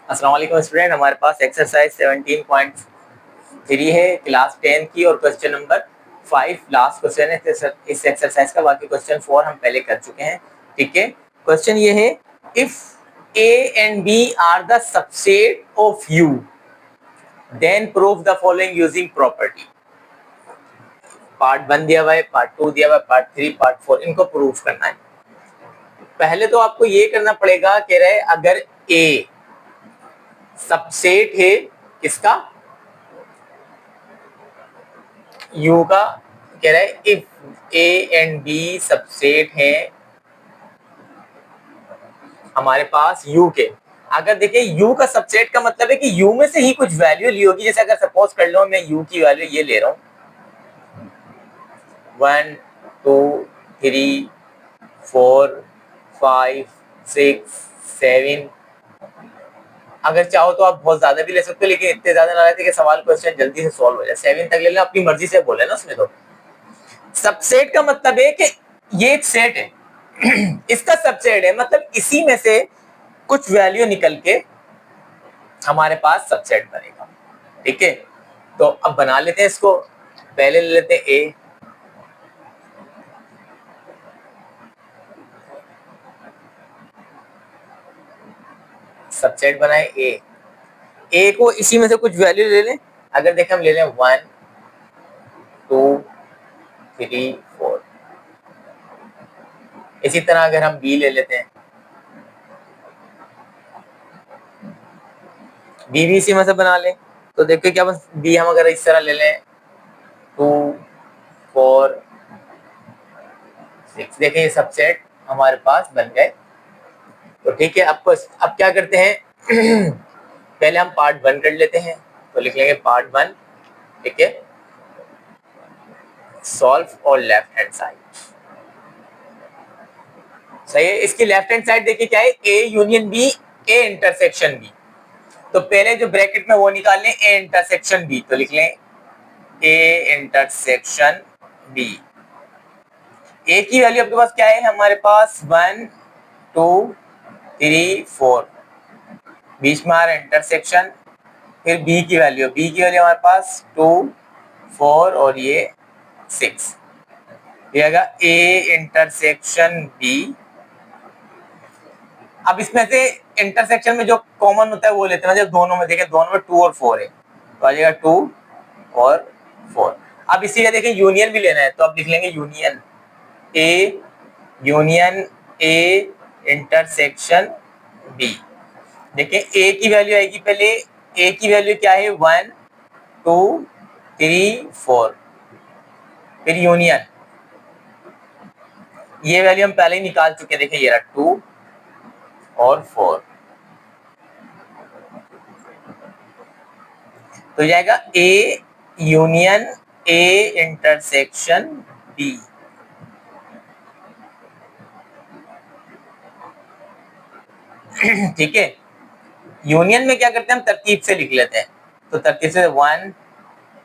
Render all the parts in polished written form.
अस्सलाम वालेकुम स्टूडेंट, हमारे पास एक्सरसाइज 17.3 है क्लास 10 की और क्वेश्चन नंबर 5 लास्ट क्वेश्चन है इस एक्सरसाइज का। बाकी क्वेश्चन 4 हम पहले कर चुके हैं। ठीक है, क्वेश्चन ये है, if A and B are the subset of U then prove the following using property. Part 1 दिया हुआ है, पार्ट 2 दिया हुआ है, पार्ट 3, पार्ट 4, इनको प्रूव करना है। पहले तो आपको ये करना पड़ेगा, कह रहे अगर ए सबसेट है किसका, यू का, कह रहा है if A and B subset है हमारे पास यू के। अगर देखिए यू का सबसेट का मतलब है कि यू में से ही कुछ वैल्यू ली होगी। जैसे अगर सपोज कर लो मैं यू की वैल्यू ये ले रहा हूँ 1 2 3 4 5 6 7। अगर चाहो तो आप बहुत ज्यादा भी ले सकते हो, लेकिन इतने ज्यादा ना लेते कि सवाल क्वेश्चन जल्दी से सॉल्व हो जाए। 7 तक ले लेना, अपनी मर्जी से बोले ना उसमें। तो सबसेट का मतलब है कि ये एक सेट है इसका सबसेट है, मतलब इसी में से कुछ वैल्यू निकल के हमारे पास सबसेट बनेगा। ठीक है, तो अब बना लेते हैं इसको। पहले ले लेते हैं ए, सबसेट बनाए ए को इसी में से कुछ वैल्यू ले लें। अगर देखें हम ले लें 1 2 3 4। इसी तरह अगर हम बी ले लेते हैं, बी भी इसी में से बना लें। तो देखो क्या बी हम अगर इस तरह ले लें 2 4 6, देखें ये सबसेट हमारे पास बन गए। तो ठीक है, अब क्या करते हैं पहले हम पार्ट 1 कर लेते हैं। तो लिख लेंगे पार्ट 1। ठीक है, सॉल्व और लेफ्ट हैंड साइड। सही है, इसकी लेफ्ट हैंड साइड देखिए क्या है, A union B, A intersection B. तो पहले जो ब्रैकेट में वो निकाल लें ए इंटरसेक्शन बी। तो लिख लें ए इंटरसेक्शन बी। ए की वैल्यू आपके पास क्या है, हमारे पास 1 2 3 4, बीच में आ रहा है इंटरसेक्शन। फिर बी की वैल्यू हमारे पास 2 4 और ये 6। दिया ए इंटरसेक्शन बी। अब इसमें से इंटरसेक्शन में जो कॉमन होता है वो लेते हैं। जब दोनों में देखें, दोनों में 2 और 4 है तो आ जाएगा 2 और 4। अब इसी का देखें यूनियन भी लेना है, तो अब लिख लेंगे यूनियन ए इंटरसेक्शन बी। देखिए ए की वैल्यू आएगी, पहले ए की वैल्यू क्या है 1 2 3 4। फिर यूनियन, ये वैल्यू हम पहले ही निकाल चुके हैं। देखिए ये रहा 2 और 4। तो जाएगा A union A intersection B. ठीक है, यूनियन में क्या करते हैं हम तरतीब से लिख लेते हैं। तो तरतीब से 1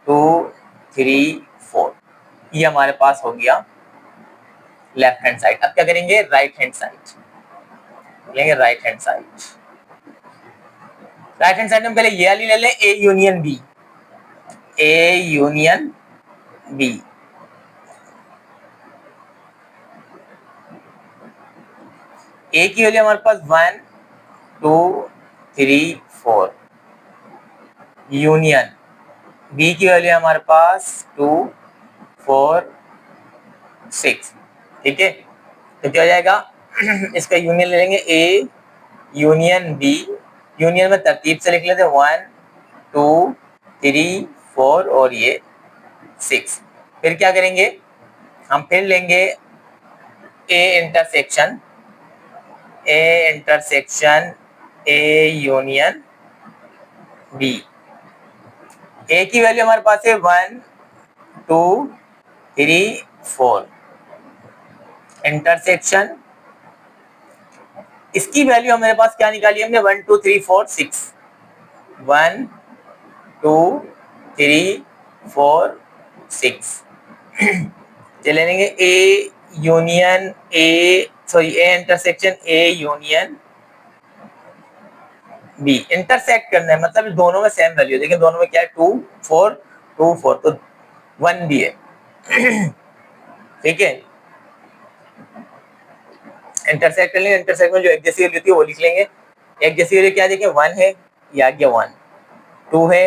2 3 4, ये हमारे पास हो गया लेफ्ट हैंड साइड। अब क्या करेंगे, राइट हैंड साइड लेंगे। राइट हैंड साइड में पहले ये वाली ले लें, A union B. A union B, A की वैल्यू हमारे पास 1 2 3 4। यूनियन बी की वैल्यू हमारे पास 2 4 6। ठीक है, तो क्या हो जाएगा इसका यूनियन ले लेंगे ए यूनियन बी। यूनियन में तरतीब से लिख लेते हैं 1 2 3 4 और ये 6। फिर क्या करेंगे हम, फिर लेंगे A intersection A union B. A की वैल्यू हमारे पास है 1 2 3 4। इंटरसेक्शन, इसकी वैल्यू हमारे पास क्या निकाली हमने, 1 2 3 4 6। 1 2 3 4 6। चले लेंगे A union A, sorry A intersection A union B intersect करना है, मतलब दोनों में सेम वैल्यू, देखिए दोनों में क्या है 2 4 2 4, तो 1 भी है। ठीक है, इंटरसेक्ट कर लेंगे, इंटरसेक्ट में जो एक जैसी वैल्यू थी वो लिख लेंगे। एक जैसी वैल्यू क्या देखिए 1 है, ये आ गया 1, 2 है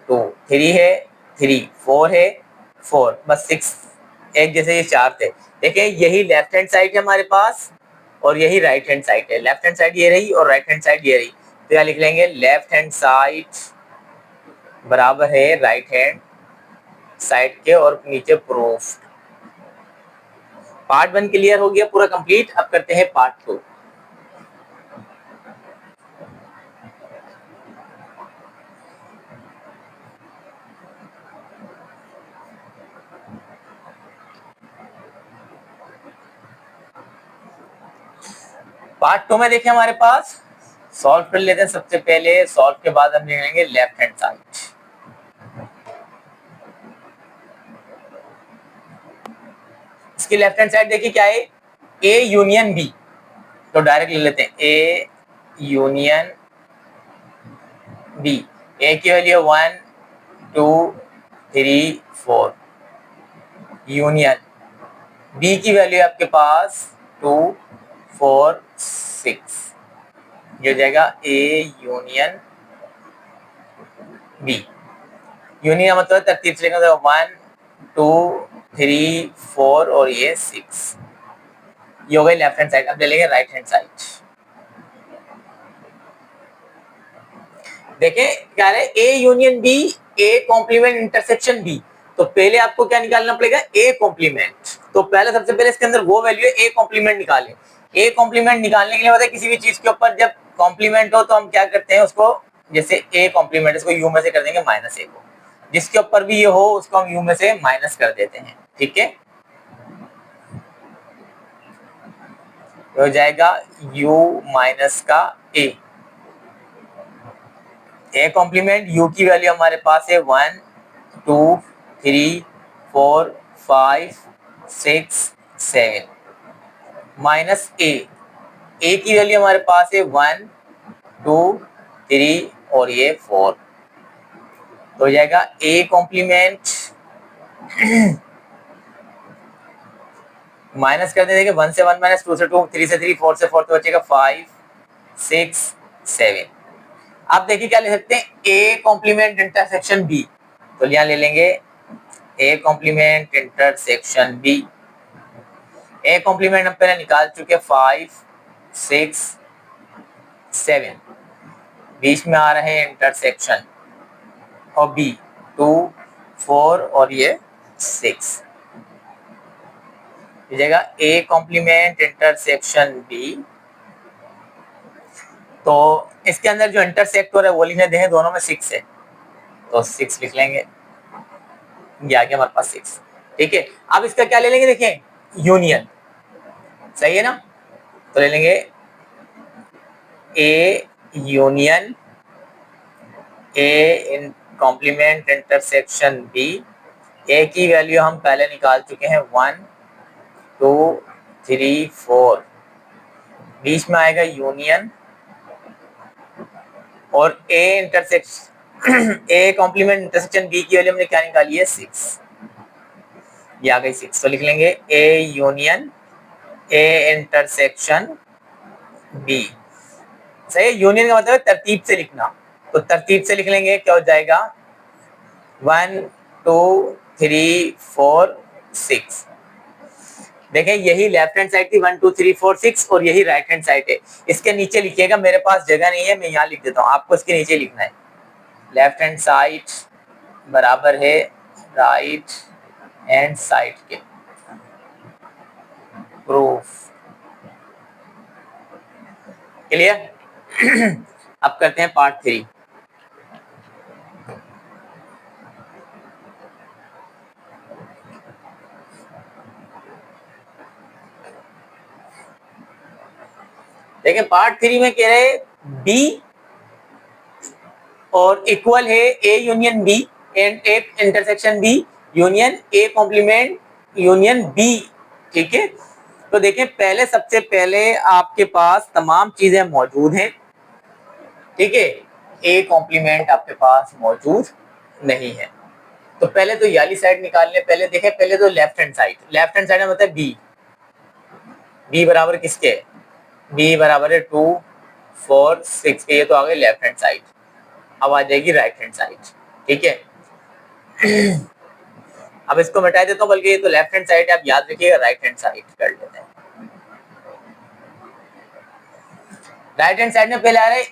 2, 3 है 3, 4 है 4, बस 6 एक जैसे ये 4 थे। देखिए यही लेफ्ट हैंड साइड है हमारे पास और यही राइट हैंड साइड है, लेफ्ट हैंड साइड ये रही और राइट हैंड साइड ये रही, तो क्या लिख लेंगे लेफ्ट हैंड साइड बराबर है राइट हैंड साइड के और नीचे प्रूफ। पार्ट 1 क्लियर हो गया पूरा कंप्लीट। अब करते हैं पार्ट 2। पार्ट 2 में देखें हमारे पास सॉल्व कर लेते हैं। सबसे पहले सॉल्व के बाद हम लेंगे लेफ्ट हैंड साइड। इसकी लेफ्ट हैंड साइड देखिए क्या है, ए यूनियन बी, तो डायरेक्ट ले लेते हैं ए यूनियन बी। ए की वैल्यू 1 2 3 4, यूनियन बी की वैल्यू आपके पास 2 4 6, ये हो जाएगा ए यूनियन बी। यूनियन मतलब तरतीब से लिखा 1 2 3 4 और ये 6, ये हो गई लेफ्ट हैंड साइड। अब ले लेंगे राइट हैंड साइड। देखें क्या है A union B, A complement intersection B, तो पहले आपको क्या निकालना पड़ेगा ए कॉम्प्लीमेंट। तो पहले सबसे पहले इसके अंदर वो वैल्यू है ए कॉम्प्लीमेंट निकालें। ए कॉम्प्लीमेंट निकालने के लिए होता है किसी भी चीज के ऊपर जब कॉम्प्लीमेंट हो तो हम क्या करते हैं उसको, जैसे ए कॉम्प्लीमेंट इसको यू में से कर देंगे माइनस ए को, जिसके ऊपर भी ये हो उसको हम यू में से माइनस कर देते हैं। ठीक है, हो जाएगा u माइनस का ए कॉम्प्लीमेंट। u की वैल्यू हमारे पास है 1 2 3 4 5 6 7 माइनस ए की वैल्यू हमारे पास है 1 2 3 और ये 4, तो हो जाएगा ए कॉम्प्लीमेंट माइनस कर देंगे 1 से 1 माइनस 2 से 2, 3 से 3, 4 से 4, तो बचेगा 5 6 7। आप देखिए क्या ले सकते हैं ए कॉम्प्लीमेंट इंटरसेक्शन बी, तो यहाँ ले लेंगे A complement intersection B. A complement हम पहले निकाल चुके 5 6 7, बीच में आ रहे हैं इंटरसेक्शन और बी 2 4 और ये 6, जगह ए कॉम्प्लीमेंट इंटरसेक्शन बी। तो इसके अंदर जो इंटरसेक्ट हो रहा है वो लिखने दें, दोनों में 6 है तो 6 लिख लेंगे, ये आ गया हमारे पास 6। ठीक है, अब इसका क्या ले लेंगे, देखें यूनियन, सही है ना, तो ले लेंगे A union A complement intersection B. A की वैल्यू हम पहले निकाल चुके हैं 1 2 3 4, बीच में आएगा यूनियन और A intersection A complement intersection B की वैल्यू हमने क्या निकाली है 6, ये आ गई 6, तो लिख लेंगे A union A intersection B. सही है, यूनियन का मतलब है तरतीब से लिखना, तो तरतीब से लिख लेंगे, क्या हो जाएगा 1 2 3 4 6। देखें यही लेफ्ट हैंड साइड थी 1 2 3 4 6 और यही राइट हैंड साइड है। इसके नीचे लिखिएगा, मेरे पास जगह नहीं है, मैं यहाँ लिख देता हूँ, आपको इसके नीचे लिखना है लेफ्ट हैंड साइड बराबर है राइट हैंड साइड के प्रूफ। क्लियर? अब करते हैं पार्ट 3। देखिए पार्ट 3 में कह रहे बी और इक्वल है A union B and A intersection B union A complement union B. ठीक है, तो देखें पहले सबसे पहले आपके पास तमाम चीजें मौजूद हैं, ठीक है, ए कॉम्प्लीमेंट आपके पास मौजूद नहीं है। तो पहले तो ये वाली साइड निकाल ले, पहले देखें, पहले तो लेफ्ट हैंड साइड में मतलब बी, बी बराबर किसके, बी बराबर है 2 4 6 के, ये तो आ गई लेफ्ट हैंड साइड। अब आ जाएगी राइट हैंड साइड, ठीक है। अब इसको मिटा देता हूँ, बल्कि ये तो लेफ्ट हैंड साइड है, आप याद रखिएगा राइट हैंड साइड कर लेते हैं। राइट हैंड साइड में पहले आ रहे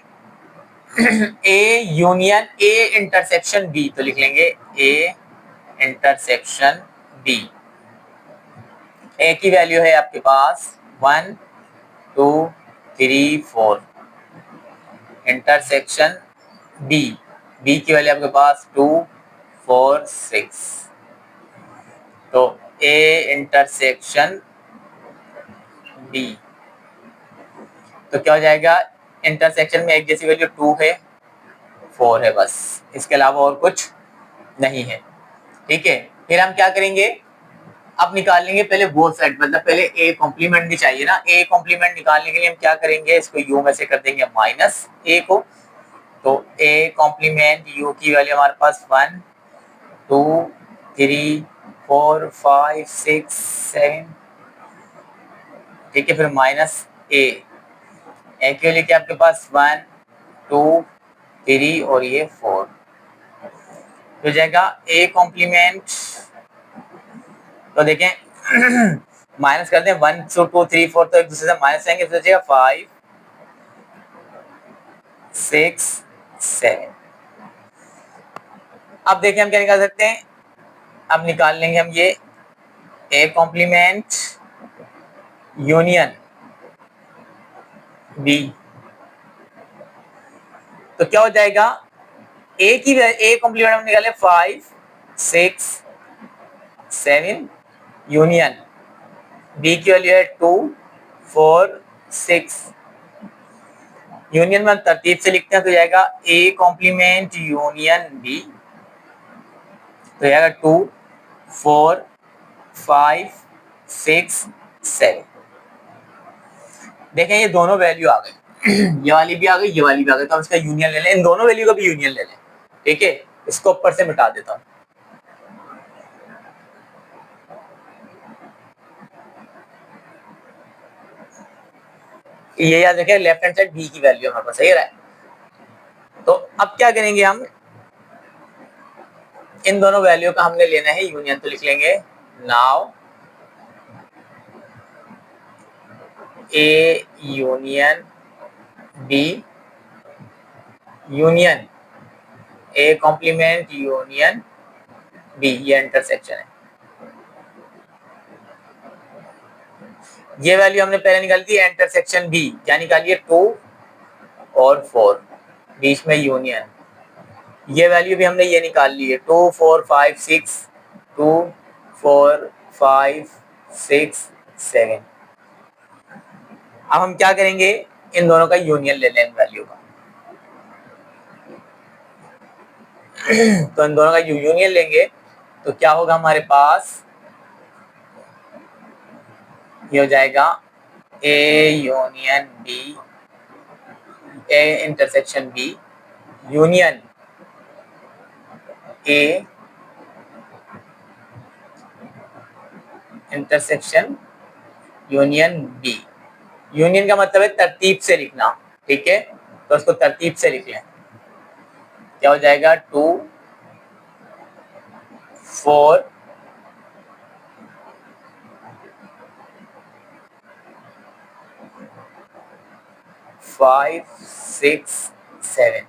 A union A intersection B, तो लिख लेंगे ए इंटरसेक्शन बी। ए की वैल्यू है आपके पास 1 2 3 4, इंटरसेक्शन बी, बी की वैल्यू आपके पास 2 4 6, तो ए इंटरसेक्शन बी, तो क्या हो जाएगा, इंटरसेक्शन में एक जैसी वैल्यू 2 है 4 है, बस इसके अलावा और कुछ नहीं है, ठीक है। फिर हम क्या करेंगे, अब निकाल लेंगे पहले बोथ साइड, मतलब पहले ए कॉम्प्लीमेंट भी चाहिए ना, ए कॉम्प्लीमेंट निकालने के लिए हम क्या करेंगे, इसको यू में से कर देंगे माइनस ए को, तो ए कॉम्प्लीमेंट यू की वैल्यू हमारे पास 1 2 3 4 5 6 7, ठीक है। फिर माइनस ए की वैल्यू क्या आपके पास 1 2 3 और ये 4, हो जाएगा ए कॉम्प्लीमेंट, तो देखें माइनस करते हैं 1 2 3 4, तो एक दूसरे से माइनस आएंगे, तो बचेगा 5 6 7। अब देखें हम क्या निकाल सकते हैं, अब निकाल लेंगे हम ये ए कॉम्प्लीमेंट यूनियन बी, तो क्या हो जाएगा, ए की ए कॉम्प्लीमेंट हम निकाले 5 6 7, यूनियन बी की वैल्यू है 2 4 6, यूनियन में तरतीब से लिखते हैं, तो जाएगा ए कॉम्प्लीमेंट यूनियन बी, तो जाएगा 2 4 5 6 7। देखें ये दोनों वैल्यू आ गई, ये वाली भी आ गई, ये वाली भी आ गई, तो हम इसका यूनियन ले लें, इन दोनों वैल्यू का भी यूनियन ले लें, ठीक है। इसको ऊपर से मिटा देता हूं, ये याद रखें लेफ्ट हैंड साइड बी की वैल्यू हमारे पास सही रहा है। तो अब क्या करेंगे हम, इन दोनों वैल्यू का हमने लेना है यूनियन, तो लिख लेंगे now A union B union A complement union B, ये इंटरसेक्शन है। ये वैल्यू हमने पहले निकाली थी इंटरसेक्शन बी, क्या निकाली है 2 और 4, बीच में यूनियन, ये वैल्यू भी हमने ये निकाल ली है 2 4 5 6, 2 4 5 6 7। अब हम क्या करेंगे, इन दोनों का यूनियन ले लें इन वैल्यू का, तो इन दोनों का यूनियन लेंगे तो क्या होगा हमारे पास, ये हो जाएगा A union B, A intersection B union A intersection union B. Union का मतलब है तरतीब से लिखना, ठीक है, तो उसको तरतीब से लिख लें, क्या हो जाएगा 2 4 5 6 7।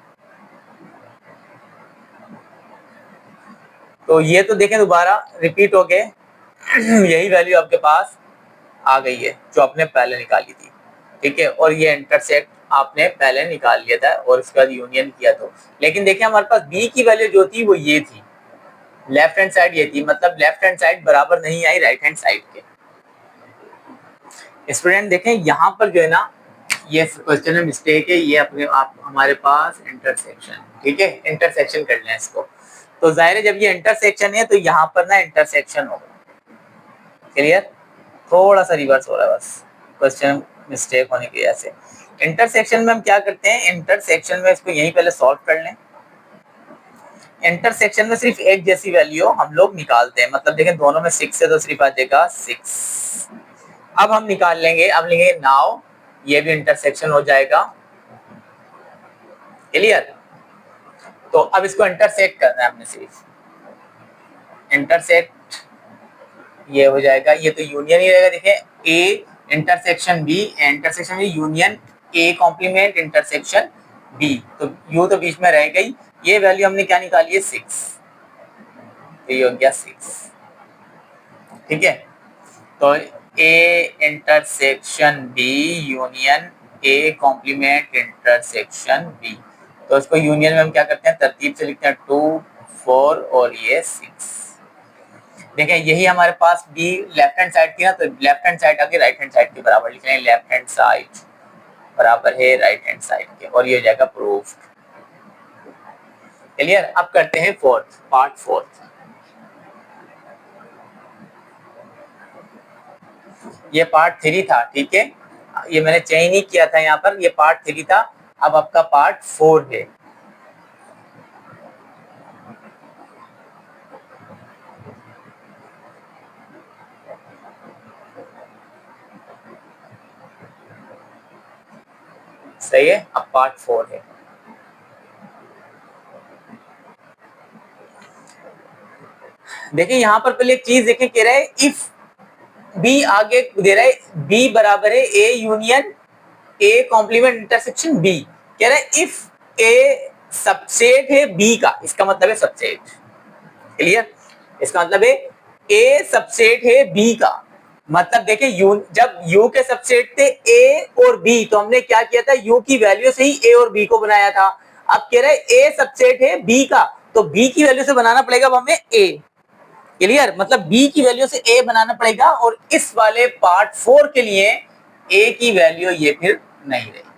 तो ये तो देखें दोबारा रिपीट हो गए, यही वैल्यू आपके पास आ गई है जो आपने पहले निकाली थी, ठीक है, और ये इंटरसेक्ट आपने पहले निकाल लिया था और उसके बाद यूनियन किया, तो लेकिन देखिए हमारे पास बी की वैल्यू जो थी वो ये थी, लेफ्ट हैंड साइड ये थी, मतलब लेफ्ट हैंड साइड बराबर नहीं आई राइट हैंड साइड के। स्टूडेंट देखें यहाँ पर जो है ना, ये क्वेश्चन में मिस्टेक है, ये अपने आप हमारे पास इंटरसेक्शन, ठीक है, इंटरसेक्शन कर लें इसको, तो जाहिर है जब ये इंटरसेक्शन है तो यहाँ पर ना इंटरसेक्शन होगा, क्लियर, थोड़ा सा रिवर्स हो रहा है बस क्वेश्चन मिस्टेक होने की वजह से। इंटरसेक्शन में हम क्या करते हैं, इंटरसेक्शन में इसको यहीं पहले सॉल्व कर लें। इंटरसेक्शन में सिर्फ एक जैसी वैल्यू हम लोग निकालते हैं, मतलब देखें दोनों में 6 है तो सिर्फ आ जाएगा 6। अब हम निकाल लेंगे, अब लेंगे नाउ, ये भी इंटरसेक्शन हो जाएगा। क्लियर? तो अब इसको इंटरसेक्ट करना है हमने, सिर्फ इंटरसेक्ट ये हो जाएगा, ये तो यूनियन ही रहेगा। देखें A intersection B, intersection B union A complement intersection B, तो यू तो बीच में रह गई। ये वैल्यू हमने क्या निकाली है 6, तो ये हो गया 6। ठीक है, तो A intersection B union A complement intersection B, तो इसको यूनियन में हम क्या करते हैं, तरतीब से लिखते हैं 2 4 और ये 6। देखें यही हमारे पास बी लेफ्ट हैंड साइड थी ना, तो लेफ्ट हैंड साइड आके राइट हैंड साइड के बराबर लिख लेंगे, लेफ्ट हैंड साइड बराबर है राइट हैंड साइड के, और ये हो जाएगा प्रूफ। क्लियर? अब करते हैं पार्ट फोर्थ। ये पार्ट 3 था, ठीक है, ये मैंने चेंज नहीं किया था यहाँ पर, ये पार्ट 3 था। अब आपका पार्ट 4 है। सही है, अब पार्ट 4 है। देखिए यहाँ पर पहले एक चीज देखें, कह रहा है इफ बी, आगे दे रहा है बी बराबर है A union A complement intersection B, कह रहा है इफ ए सबसेट है बी का, इसका मतलब है सबसेट। क्लियर? इसका मतलब है ए सबसेट है बी का, मतलब देखिए यू, जब यू के सबसेट थे ए और बी, तो हमने क्या किया था, यू की वैल्यू से ही ए और बी को बनाया था। अब कह रहा है ए सबसेट है बी का, तो बी की वैल्यू से बनाना पड़ेगा अब हमें ए। क्लियर? मतलब बी की वैल्यू से ए बनाना पड़ेगा, और इस वाले पार्ट 4 के लिए ए की वैल्यू ये फिर नहीं रहेगी,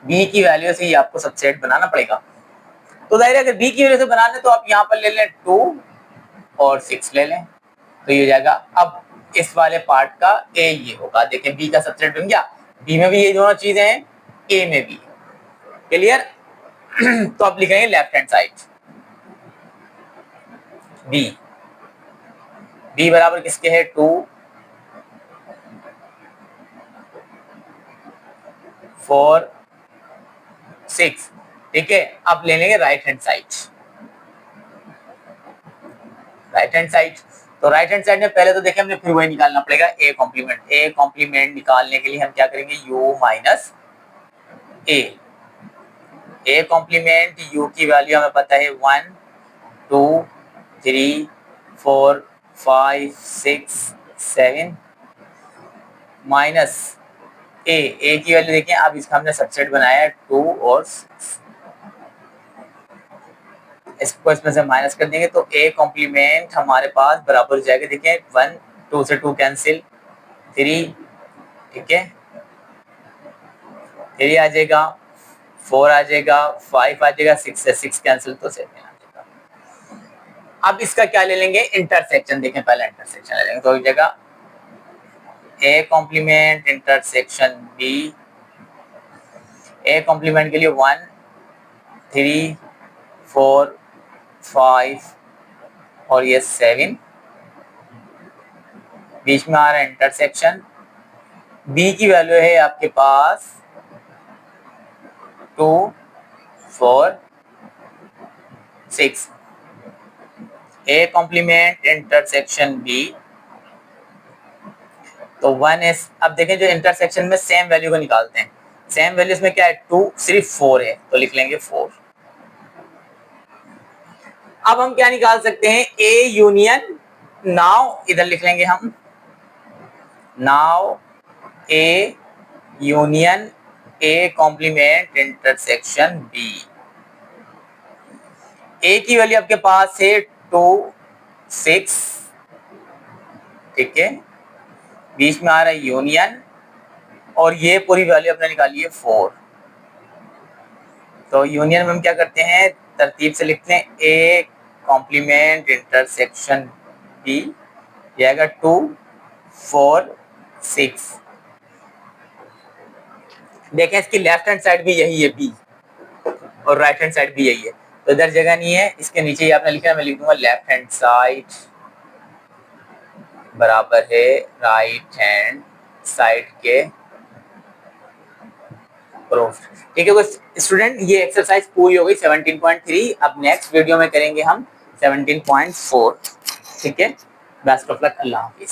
बी की वैल्यू से ही आपको सबसेट बनाना पड़ेगा। तो जाहिर है अगर बी की वैल्यू से बनाने तो आप यहाँ पर ले लें 2 और 6 ले लें, तो ये हो जाएगा। अब इस वाले पार्ट का ए ये होगा, देखें बी का सबसेट बन गया, बी में भी ये दोनों चीजें हैं, ए में भी। क्लियर? तो आप लिखेंगे left hand side B, B बराबर किसके है 2 4 6। ठीक है, अब ले लेंगे right hand side, right hand side. तो राइट हैंड साइड में पहले तो देखिए हमने फिर वही निकालना पड़ेगा ए कॉम्प्लीमेंट। ए कॉम्प्लीमेंट निकालने के लिए हम क्या करेंगे, you minus A. A compliment you की वैल्यू हमें पता है 1 2 3 4 5 6 7 माइनस ए की वैल्यू देखिए, अब इसका हमने सबसेट बनाया है 2 और 6, इसको इसमें से माइनस कर देंगे तो ए कॉम्प्लीमेंट हमारे पास बराबर हो जाएगा, देखिए 1 2 से 2 कैंसिल 3, ठीक है 3 आ जाएगा, 4 आ जाएगा, 5 आ जाएगा, 6 से 6 कैंसिल तो 7 आ जाएगा। अब इसका क्या ले लेंगे, इंटरसेक्शन। देखें पहले इंटरसेक्शन ले लेंगे, तो हो जाएगा A complement intersection B. A complement के लिए 1 3 4 5 और ये 7, बीच में आ रहा है इंटरसेक्शन। बी की वैल्यू है आपके पास 2 4 6। ए कॉम्प्लीमेंट इंटरसेक्शन बी, तो 1 है। अब देखें जो इंटरसेक्शन में सेम वैल्यू को निकालते हैं, सेम वैल्यू में क्या है 2, सिर्फ 4 है तो लिख लेंगे 4। अब हम क्या निकाल सकते हैं, ए यूनियन, नाउ इधर लिख लेंगे हम, now A union A complement intersection B. A की वैल्यू आपके पास है 2 6, ठीक है बीच में आ रहा है यूनियन, और ये पूरी वैल्यू आपने निकाली है 4। तो यूनियन में हम क्या करते हैं, तरतीब से लिखते हैं ए कॉम्प्लीमेंट इंटरसेक्शन बी, ये आएगा 2 4 6। देखें इसकी लेफ्ट हैंड साइड भी यही है बी, और राइट हैंड साइड भी यही है, तो इधर जगह नहीं है, इसके नीचे ही आपने लिखा है, मैं लिख दूंगा लेफ्ट हैंड साइड बराबर है राइट हैंड साइड के प्रूफ। ठीक है स्टूडेंट, ये एक्सरसाइज पूरी हो गई 17.3। अब नेक्स्ट वीडियो में करेंगे हम 17.4। ठीक है, best of luck, Allah Hafiz.